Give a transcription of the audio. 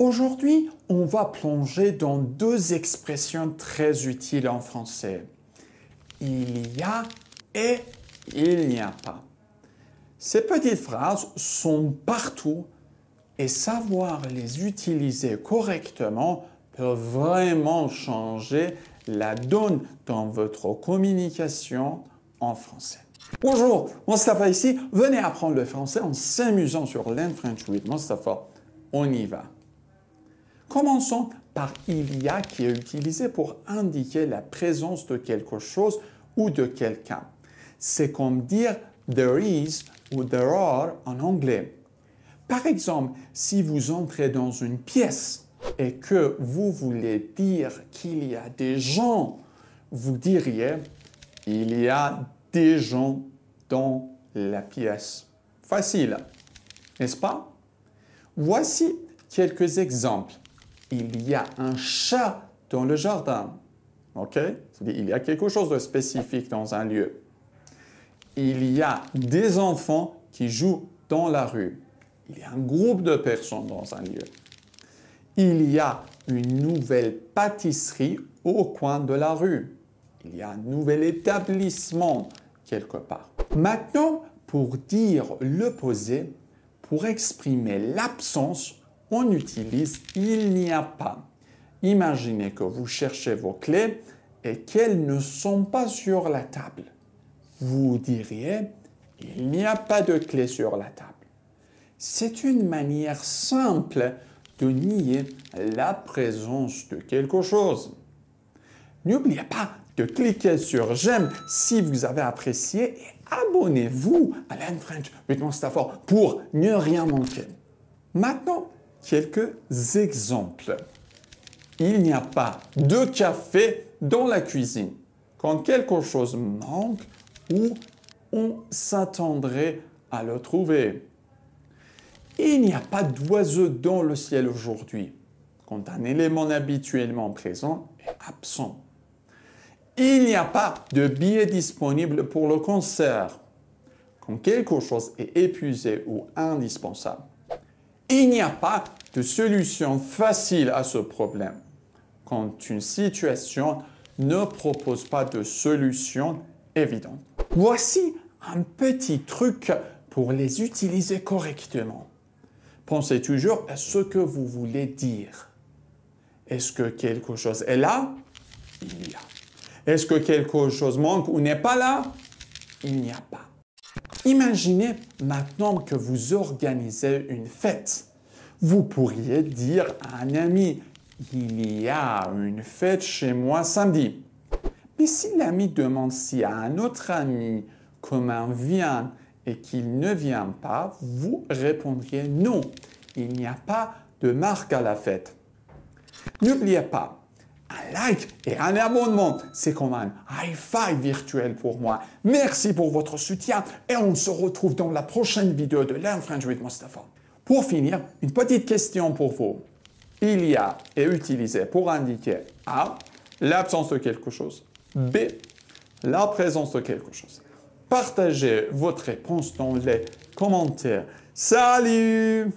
Aujourd'hui, on va plonger dans deux expressions très utiles en français. Il y a et il n'y a pas. Ces petites phrases sont partout et savoir les utiliser correctement peut vraiment changer la donne dans votre communication en français. Bonjour, Mostafa ici. Venez apprendre le français en s'amusant sur Learn French with Mostafa. On y va. Commençons par il y a qui est utilisé pour indiquer la présence de quelque chose ou de quelqu'un. C'est comme dire there is ou there are en anglais. Par exemple, si vous entrez dans une pièce et que vous voulez dire qu'il y a des gens, vous diriez il y a des gens dans la pièce. Facile, n'est-ce pas? Voici quelques exemples. Il y a un chat dans le jardin. OK? C'est-à-dire, il y a quelque chose de spécifique dans un lieu. Il y a des enfants qui jouent dans la rue. Il y a un groupe de personnes dans un lieu. Il y a une nouvelle pâtisserie au coin de la rue. Il y a un nouvel établissement quelque part. Maintenant, pour dire l'opposé, pour exprimer l'absence, on utilise « il n'y a pas ». Imaginez que vous cherchez vos clés et qu'elles ne sont pas sur la table. Vous diriez « il n'y a pas de clés sur la table ». C'est une manière simple de nier la présence de quelque chose. N'oubliez pas de cliquer sur « j'aime » si vous avez apprécié et abonnez-vous à Learn French with Mostafa pour ne rien manquer. Maintenant, quelques exemples. Il n'y a pas de café dans la cuisine. Quand quelque chose manque ou on s'attendrait à le trouver. Il n'y a pas d'oiseau dans le ciel aujourd'hui. Quand un élément habituellement présent est absent. Il n'y a pas de billets disponibles pour le concert. Quand quelque chose est épuisé ou indispensable. Il n'y a pas de solution facile à ce problème. Quand une situation ne propose pas de solution évidente. Voici un petit truc pour les utiliser correctement. Pensez toujours à ce que vous voulez dire. Est-ce que quelque chose est là? Il y a. Est-ce que quelque chose manque ou n'est pas là? Il n'y a pas. Imaginez maintenant que vous organisez une fête. Vous pourriez dire à un ami « il y a une fête chez moi samedi ». Mais si l'ami demande si un autre ami commun vient et qu'il ne vient pas, vous répondriez « non, il n'y a pas de marque à la fête ». N'oubliez pas, un like et un abonnement, c'est comme un high five virtuel pour moi. Merci pour votre soutien et on se retrouve dans la prochaine vidéo de Learn French with Mostafa. Pour finir, une petite question pour vous. Il y a est utilisé pour indiquer A, l'absence de quelque chose, B, la présence de quelque chose. Partagez votre réponse dans les commentaires. Salut!